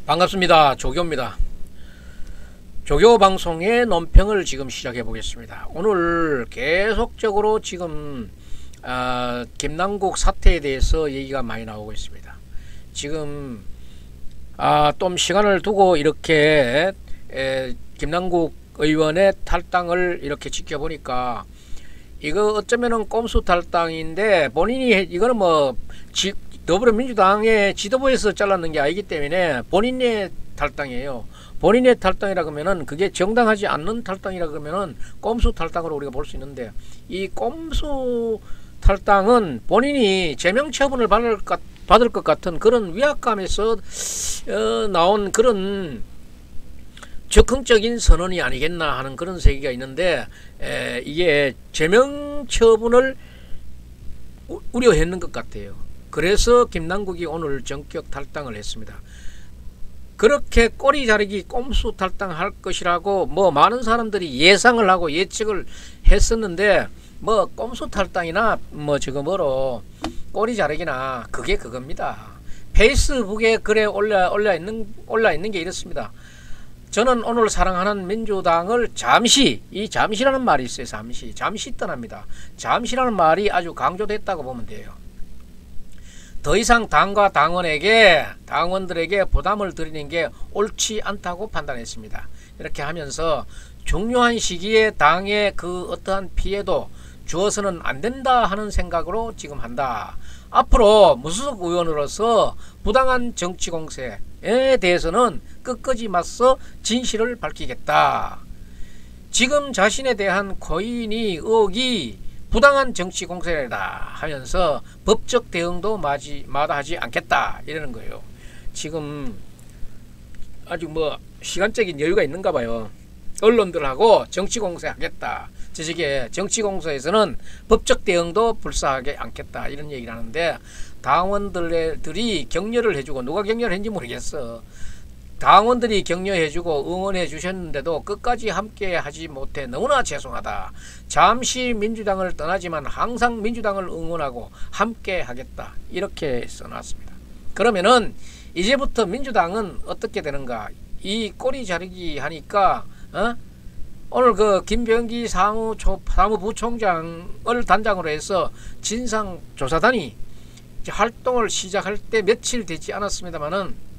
반갑습니다. 조교입니다. 조교 방송의 논평을 지금 시작해 보겠습니다. 오늘 계속적으로 지금 김남국 사태에 대해서 얘기가 많이 나오고 있습니다. 지금 좀 시간을 두고 이렇게 김남국 의원의 탈당을 이렇게 지켜보니까 이거 어쩌면은 꼼수 탈당인데 본인이 이거는 뭐 더불어민주당의 지도부에서 잘랐는 게 아니기 때문에 본인의 탈당이에요. 본인의 탈당이라 그러면은 그게 정당하지 않는 탈당이라 그러면은 꼼수 탈당으로 우리가 볼 수 있는데, 이 꼼수 탈당은 본인이 제명 처분을 받을 것 같은 그런 위압감에서 나온 그런 적극적인 선언이 아니겠나 하는 그런 세계가 있는데, 이게 제명 처분을 우려했는 것 같아요. 그래서 김남국이 오늘 전격 탈당을 했습니다. 그렇게 꼬리 자르기 꼼수 탈당할 것이라고 뭐 많은 사람들이 예상을 하고 예측을 했었는데, 뭐 꼼수 탈당이나 뭐 지금 뭐로 꼬리 자르기나 그게 그겁니다. 페이스북에 글에 올라 있는 게 이렇습니다. 저는 오늘 사랑하는 민주당을 잠시라는 말이 있어요. 잠시 떠납니다. 잠시라는 말이 아주 강조됐다고 보면 돼요. 더 이상 당과 당원들에게 부담을 드리는 게 옳지 않다고 판단했습니다. 이렇게 하면서 중요한 시기에 당의 그 어떠한 피해도 주어서는 안 된다 하는 생각으로 지금 한다. 앞으로 무소속 의원으로서 부당한 정치 공세에 대해서는 끝까지 맞서 진실을 밝히겠다. 지금 자신에 대한 고인이 의혹이 부당한 정치 공세다 하면서 법적 대응도 마다하지 않겠다 이러는 거예요. 지금 아주 뭐 시간적인 여유가 있는가 봐요. 언론들하고 정치 공세 하겠다. 저쪽에 정치 공세에서는 법적 대응도 불사하지 않겠다 이런 얘기를 하는데, 당원들이 격려를 해주고, 누가 격려를 했는지 모르겠어. 당원들이 격려해주고 응원해 주셨는데도 끝까지 함께 하지 못해 너무나 죄송하다. 잠시 민주당을 떠나지만 항상 민주당을 응원하고 함께 하겠다. 이렇게 써놨습니다. 그러면은 이제부터 민주당은 어떻게 되는가? 이 꼬리 자르기 하니까 오늘 그 김병기 사무부총장을 단장으로 해서 진상조사단이 활동을 시작할 때 며칠 되지 않았습니다만은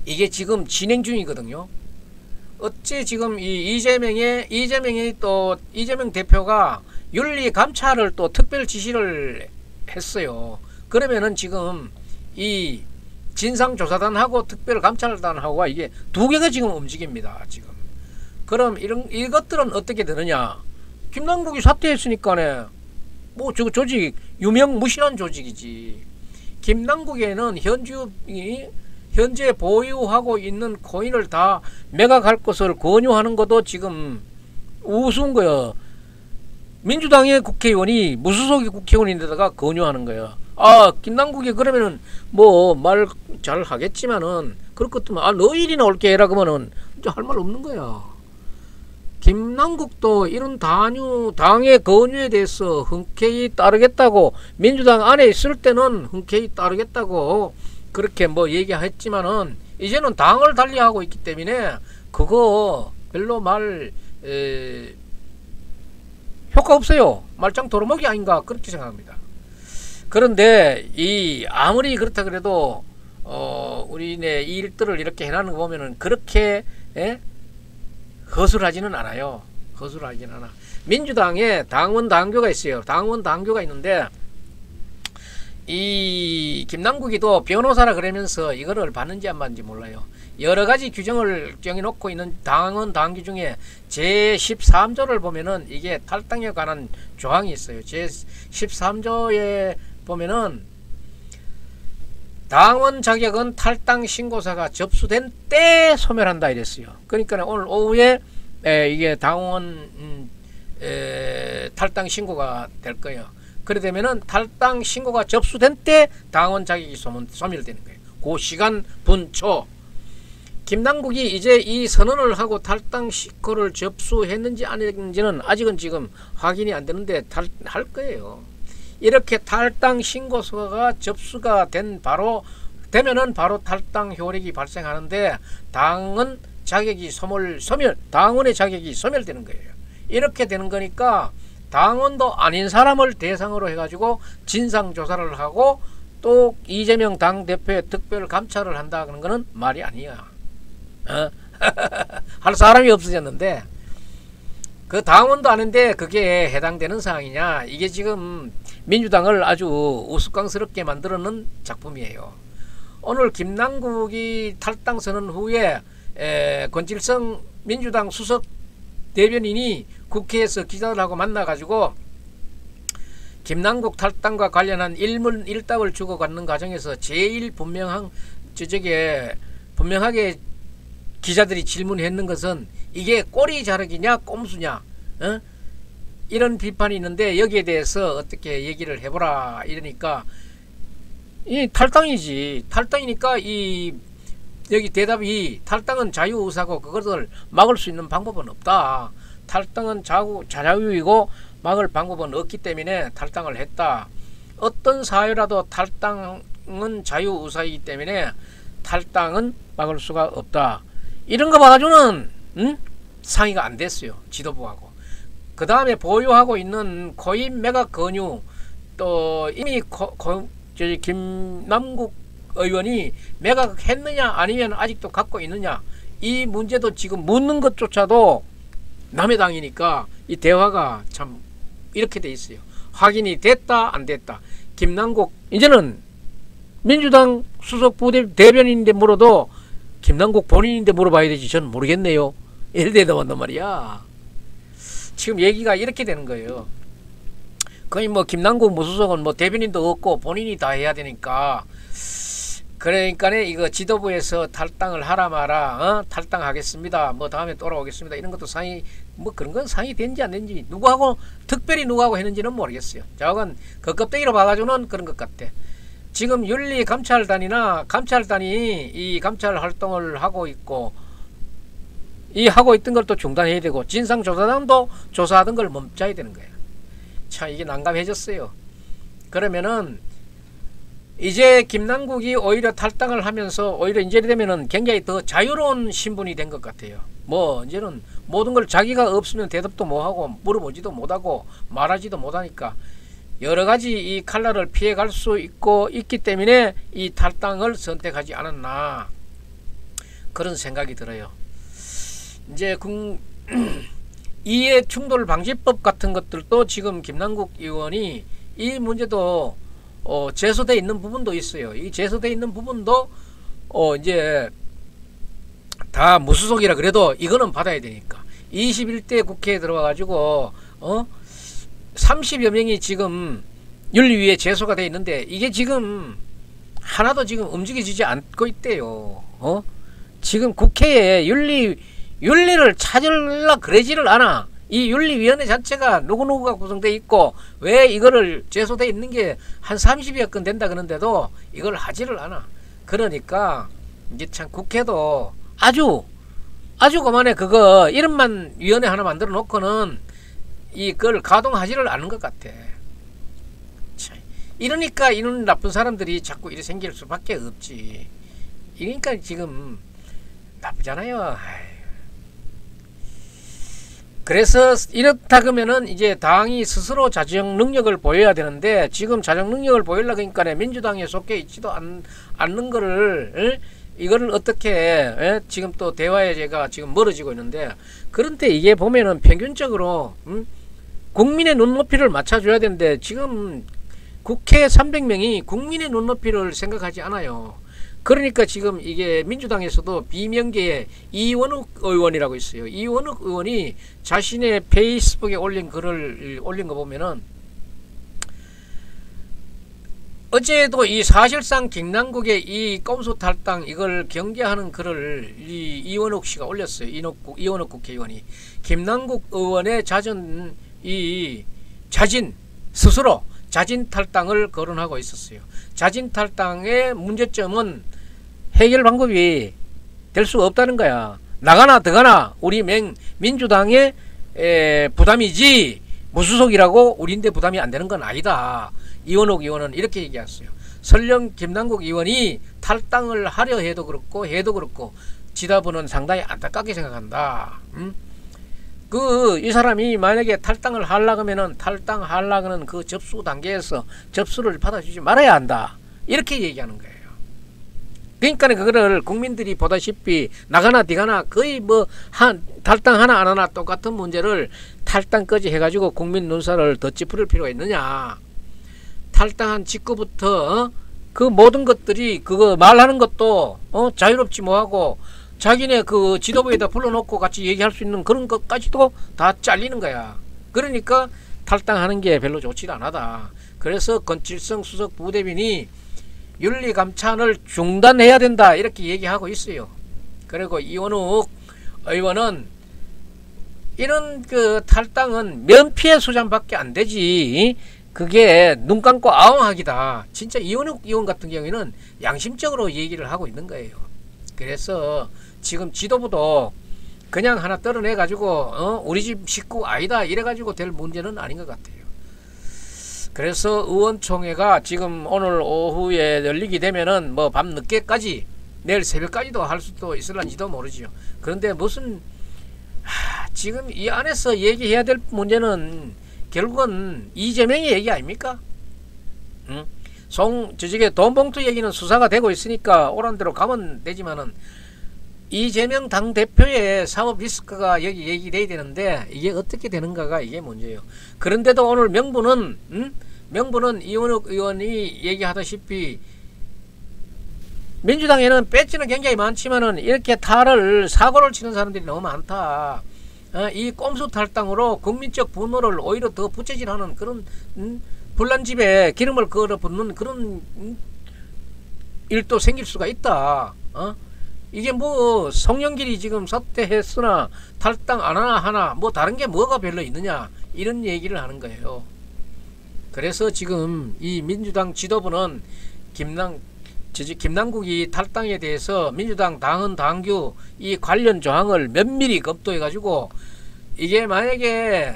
이게 지금 진행 중이거든요. 어째 지금 이재명 대표가 윤리 감찰을 또 특별 지시를 했어요. 그러면은 지금 이 진상조사단하고 특별감찰단하고가 이게 두 개가 지금 움직입니다. 지금. 그럼 이것들은 어떻게 되느냐? 김남국이 사퇴했으니까네. 뭐 저 조직 유명무실한 조직이지. 김남국에는 현재 보유하고 있는 코인을 다 매각할 것을 권유하는 것도 지금 우스운 거야. 민주당의 국회의원이 무소속의 국회의원인데다가 권유하는 거야. 김남국이 그러면은 뭐 말 잘 하겠지만은 그럴 것도면 너 일이나 옳게 해라 그러면은 할 말 없는 거야. 김남국도 이런 당의 권유에 대해서 흔쾌히 따르겠다고, 민주당 안에 있을 때는 흔쾌히 따르겠다고 그렇게 뭐 얘기했지만은 이제는 당을 달리하고 있기 때문에 그거 별로 효과 없어요. 말짱 도루묵이 아닌가 그렇게 생각합니다. 그런데 아무리 그렇다 그래도 우리네 일들을 이렇게 해나는 거 보면은 그렇게 허술하지는 않아요. 허술하지는 않아. 민주당에 당원 당규가 있어요. 당원 당규가 있는데 이 김남국이도 변호사라 그러면서 이거를 받는지 안 받는지 몰라요. 여러 가지 규정을 정해놓고 있는 당원 당규 중에 제13조를 보면은 이게 탈당에 관한 조항이 있어요. 제13조에 보면은 당원 자격은 탈당 신고서가 접수된 때 소멸한다 이랬어요. 그러니까 오늘 오후에 이게 당원 탈당 신고가 될 거예요. 그래 되면은 탈당 신고가 접수된 때 당원 자격이 소멸되는 거예요. 그 시간 분초. 김남국이 이제 이 선언을 하고 탈당 신고를 접수했는지 안 했는지는 아직은 지금 확인이 안 되는데 할 거예요. 이렇게 탈당 신고서가 접수가 된 바로 되면은 바로 탈당 효력이 발생하는데 당은 자격이 당원의 자격이 소멸되는 거예요. 이렇게 되는 거니까 당원도 아닌 사람을 대상으로 해가지고 진상조사를 하고 또 이재명 당대표의 특별 감찰을 한다는 거는 말이 아니야. 할 사람이 없어졌는데 그 당원도 아닌데 그게 해당되는 사항이냐. 이게 지금 민주당을 아주 우스꽝스럽게 만들어놓은 작품이에요. 오늘 김남국이 탈당 선언 후에 권칠성 민주당 수석 대변인이 국회에서 기자들하고 만나가지고 김남국 탈당과 관련한 일문일답을 주고받는 과정에서 제일 분명하게 기자들이 질문했는 것은 이게 꼬리 자르기냐 꼼수냐, 이런 비판이 있는데 여기에 대해서 어떻게 얘기를 해보라 이러니까 이 탈당이지. 탈당이니까 여기 대답이 탈당은 자유의사고 그것을 막을 수 있는 방법은 없다. 탈당은 자유이고 막을 방법은 없기 때문에 탈당을 했다. 어떤 사유라도 탈당은 자유의사이기 때문에 탈당은 막을 수가 없다. 이런 거 봐가지고는 상의가 안 됐어요. 지도부하고. 그 다음에 보유하고 있는 코인 매각 권유, 또 이미 김남국 의원이 매각했느냐 아니면 아직도 갖고 있느냐, 이 문제도 지금 묻는 것조차도 남의 당이니까 이 대화가 참 이렇게 돼 있어요. 확인이 됐다 안 됐다. 김남국 이제는 민주당 수석 부대변인인데 물어도 김남국 본인인데 물어봐야 되지. 저는 모르겠네요. 이래 대답한단 말이야. 지금 얘기가 이렇게 되는 거예요. 거의 뭐 김남국 무수석은 뭐 대변인도 없고 본인이 다 해야 되니까, 그러니까 이거 지도부에서 탈당을 하라 마라, 탈당하겠습니다, 뭐 다음에 돌아오겠습니다, 이런 것도 상의, 뭐 그런 건 상의 된지 안 된지, 특별히 누구하고 했는지는 모르겠어요. 저건 그 껍데기로 봐가지고는 그런 것 같아. 지금 윤리감찰단이나 감찰단이 이 감찰 활동을 하고 있고, 하고 있던 걸 또 중단해야 되고, 진상조사단도 조사하던 걸 멈춰야 되는 거예요. 참 이게 난감해졌어요. 그러면은 이제 김남국이 오히려 탈당을 하면서 오히려 이제 되면은 굉장히 더 자유로운 신분이 된 것 같아요. 뭐 이제는 모든 걸 자기가 없으면 대답도 못하고 물어보지도 못하고 말하지도 못하니까 여러가지 이 칼날을 피해갈 수 있기 때문에 이 탈당을 선택하지 않았나, 그런 생각이 들어요. 이제 이해 충돌 방지법 같은 것들도 지금 김남국 의원이 이 문제도 제소되어 있는 부분도 있어요. 이 제소되어 있는 부분도 이제 다 무수속이라 그래도 이거는 받아야 되니까 21대 국회에 들어와 가지고 30여 명이 지금 윤리위에 제소가 되어 있는데 이게 지금 하나도 지금 움직여지지 않고 있대요. 지금 국회에 윤리를 찾으려 그러지를 않아. 이 윤리위원회 자체가 누구누구가 구성되어 있고 왜 이거를 제소되어 있는 게 한 30여 건 된다 그러는데도 이걸 하지를 않아. 그러니까 이게 참 국회도 아주 그만해. 그거 이름만 위원회 하나 만들어 놓고는 이걸 가동하지를 않은 것 같아. 참, 이러니까 이런 나쁜 사람들이 자꾸 이렇게 생길 수밖에 없지. 이러니까 지금 나쁘잖아요. 그래서 이렇다 그러면은 이제 당이 스스로 자정 능력을 보여야 되는데 지금 자정 능력을 보이려고 하니까 민주당에 속해 있지도 않는 거를 이거를 어떻게 지금 또 대화에 제가 지금 멀어지고 있는데, 그런데 이게 보면은 평균적으로 국민의 눈높이를 맞춰줘야 되는데 지금 국회 300명이 국민의 눈높이를 생각하지 않아요. 그러니까 지금 이게 민주당에서도 비명계의 이원욱 의원이라고 있어요. 이원욱 의원이 자신의 페이스북에 올린 글을 올린 거 보면은 어제도 이 사실상 김남국의 이 꼼수 탈당 이걸 경계하는 글을 이원욱 씨가 올렸어요. 이원욱 국회의원이 김남국 의원의 스스로 자진 탈당을 거론하고 있었어요. 자진 탈당의 문제점은 해결 방법이 될 수가 없다는 거야. 나가나 더가나 우리 민주당의 부담이지 무수속이라고 우리인데 부담이 안 되는 건 아니다. 이원욱 의원은 이렇게 얘기했어요. 설령 김남국 의원이 탈당을 하려 해도 그렇고 지도부는 상당히 안타깝게 생각한다. 이 사람이 만약에 탈당을 하려고 하면은 탈당하려고는 그 접수 단계에서 접수를 받아주지 말아야 한다. 이렇게 얘기하는 거예요. 그러니까 그거를 국민들이 보다시피 나가나 디가나 거의 탈당 하나 안 하나 똑같은 문제를 탈당까지 해가지고 국민 눈살을 더 찌푸릴 필요가 있느냐. 탈당한 직후부터 그 모든 것들이 그거 말하는 것도 자유롭지 뭐하고 자기네 그 지도부에다 불러놓고 같이 얘기할 수 있는 그런 것까지도 다 잘리는 거야. 그러니까 탈당하는 게 별로 좋지도 않다. 그래서 권칠성 수석 부대변인이 윤리감찬을 중단해야 된다 이렇게 얘기하고 있어요. 그리고 이원욱 의원은 이런 그 탈당은 면피의 수단밖에 안 되지 그게 눈 감고 아웅하기다. 진짜 이원욱 의원 같은 경우에는 양심적으로 얘기를 하고 있는 거예요. 그래서 지금 지도부도 그냥 하나 떨어내 가지고 우리 집 식구 아니다 이래 가지고 될 문제는 아닌 것 같아요. 그래서 의원총회가 지금 오늘 오후에 열리게 되면은 뭐 밤 늦게까지 내일 새벽까지도 할 수도 있을런지도 모르지요. 그런데 무슨 지금 이 안에서 얘기해야 될 문제는 결국은 이재명의 얘기 아닙니까? 저쪽에 돈봉투 얘기는 수사가 되고 있으니까 오란 대로 가면 되지만은 이재명 당대표의 사법 리스크가 여기 얘기돼야 되는데 이게 어떻게 되는가가 이게 문제예요. 그런데도 오늘 명분은 이원욱 의원이 얘기하다시피 민주당에는 배지는 굉장히 많지만은 이렇게 사고를 치는 사람들이 너무 많다. 이 꼼수 탈당으로 국민적 분노를 오히려 더 부채질하는 그런 불난집에 기름을 걸어 붓는 그런 일도 생길 수가 있다. 이게 뭐 송영길이 지금 사퇴했으나 탈당 안 하나 뭐 다른 게 뭐가 별로 있느냐 이런 얘기를 하는 거예요. 그래서 지금 이 민주당 지도부는 김남국이 탈당에 대해서 민주당 당헌 당규 이 관련 조항을 면밀히 검토해 가지고 이게 만약에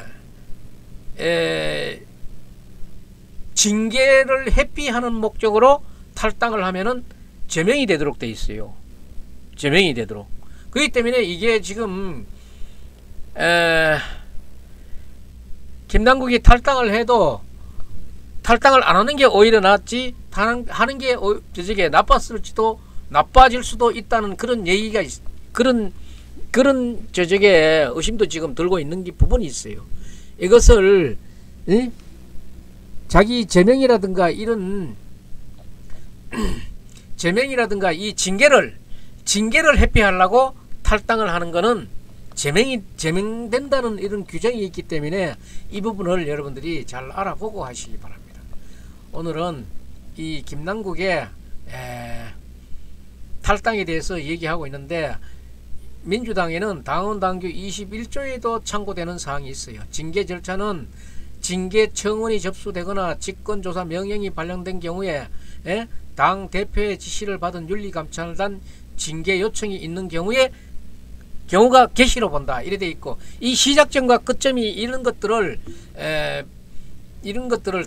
징계를 회피하는 목적으로 탈당을 하면은 제명이 되도록 돼 있어요. 제명이 되도록. 그렇기 때문에 이게 지금 김남국이 탈당을 해도 탈당을 안 하는 게 오히려 낫지 하는 게 저게 나빠질 수도 있다는 그런 얘기가 그런 저게 의심도 지금 들고 있는 부분이 있어요. 이것을 자기 제명이라든가 이런 제명이라든가 이 징계를 회피하려고 탈당을 하는 거는 제명된다는 이런 규정이 있기 때문에 이 부분을 여러분들이 잘 알아보고 하시기 바랍니다. 오늘은 이 김남국의 탈당에 대해서 얘기하고 있는데 민주당에는 당헌 당규 21조에도 참고되는 사항이 있어요. 징계 절차는 징계 청원이 접수되거나 직권조사 명령이 발령된 경우에 당 대표의 지시를 받은 윤리감찰단 징계 요청이 있는 경우가 계시로 본다 이래 돼 있고 이 시작점과 끝점이 이런 것들을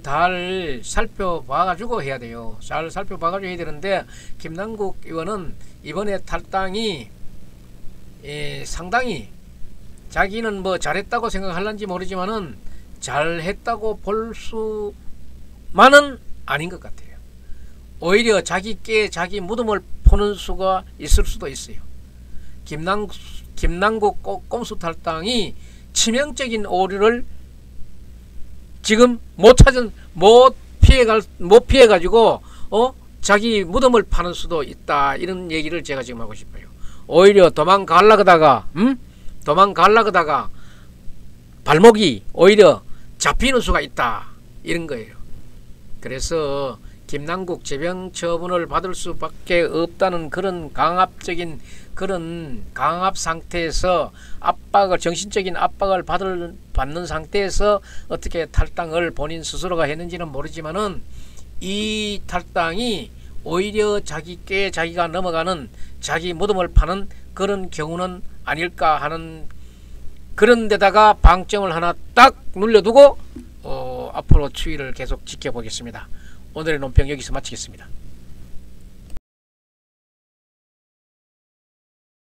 잘 살펴봐 가지고 해야 돼요. 잘 살펴봐 가지고 해야 되는데 김남국 의원은 이번에 탈당이 상당히 자기는 뭐 잘했다고 생각할런지 모르지만은 잘했다고 볼 수만은 아닌 것 같아요. 오히려 자기께 자기 무덤을 보는 수가 있을 수도 있어요. 김남국 꼼수 탈당이 치명적인 오류를 지금 못 피해가지고 자기 무덤을 파는 수도 있다 이런 얘기를 제가 지금 하고 싶어요. 오히려 도망가려다가 발목이 오히려 잡히는 수가 있다 이런 거예요. 그래서 김남국 제명 처분을 받을 수밖에 없다는 그런 강압적인 그런 강압 상태에서 정신적인 압박을 받는 상태에서 어떻게 탈당을 본인 스스로가 했는지는 모르지만은 이 탈당이 오히려 자기가 넘어가는 자기 무덤을 파는 그런 경우는 아닐까 하는 그런 데다가 방점을 하나 딱 눌러두고 앞으로 추이를 계속 지켜보겠습니다. 오늘의 논평 여기서 마치겠습니다.